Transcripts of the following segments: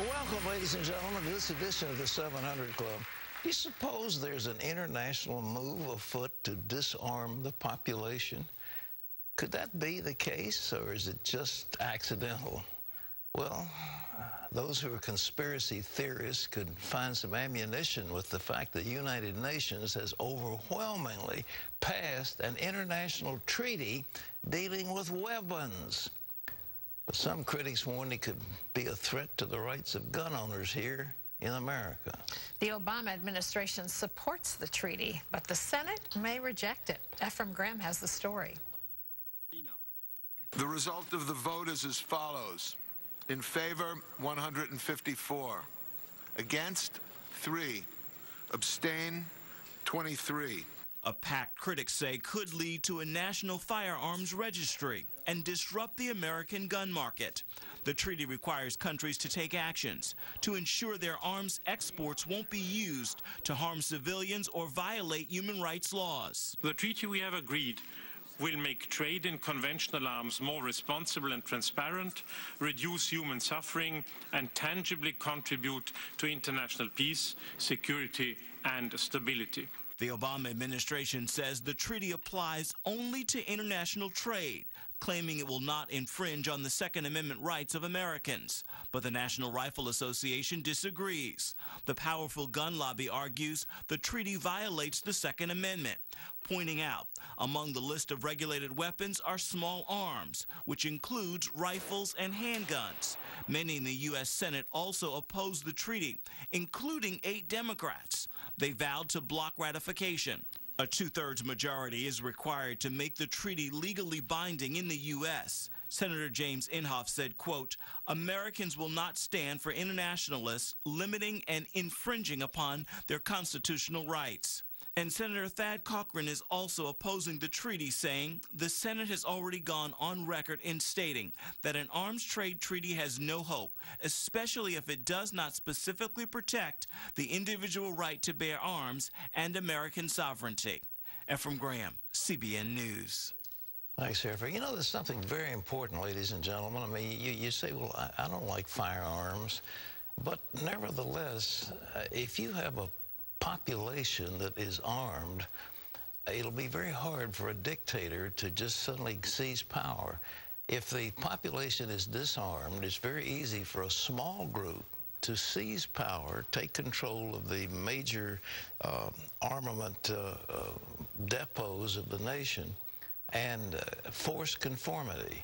Well, welcome, ladies and gentlemen, to this edition of the 700 Club. Do you suppose there's an international move afoot to disarm the population? Could that be the case, or is it just accidental? Well, those who are conspiracy theorists could find some ammunition with the fact that the United Nations has overwhelmingly passed an international treaty dealing with weapons. But some critics warn it could be a threat to the rights of gun owners here in America. The Obama administration supports the treaty, but the Senate may reject it. Ephraim Graham has the story. The result of the vote is as follows. In favor, 154. Against, 3. Abstain, 23. A pact critics say could lead to a national firearms registry and disrupt the American gun market. The treaty requires countries to take actions to ensure their arms exports won't be used to harm civilians or violate human rights laws. The treaty we have agreed will make trade in conventional arms more responsible and transparent, reduce human suffering, and tangibly contribute to international peace, security, and stability. The Obama administration says the treaty applies only to international trade, claiming it will not infringe on the Second Amendment rights of Americans. But the National Rifle Association disagrees. The powerful gun lobby argues the treaty violates the Second Amendment, pointing out among the list of regulated weapons are small arms, which includes rifles and handguns. Many in the U.S. Senate also oppose the treaty, including 8 Democrats. They vowed to block ratification. A 2/3 majority is required to make the treaty legally binding in the U.S. Senator James Inhofe said, quote, Americans will not stand for internationalists limiting and infringing upon their constitutional rights. And Senator Thad Cochran is also opposing the treaty, saying the Senate has already gone on record in stating that an arms trade treaty has no hope, especially if it does not specifically protect the individual right to bear arms and American sovereignty. Ephraim Graham, CBN News. Thanks, Ephraim. You know, there's something very important, ladies and gentlemen. I mean, you say, well, I don't like firearms. But nevertheless, if you have a population that is armed, it'll be very hard for a dictator to just suddenly seize power. If the population is disarmed, it's very easy for a small group to seize power, take control of the major armament depots of the nation, and force conformity.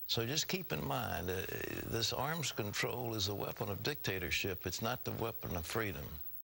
So just keep in mind, this arms control is a weapon of dictatorship. It's not the weapon of freedom.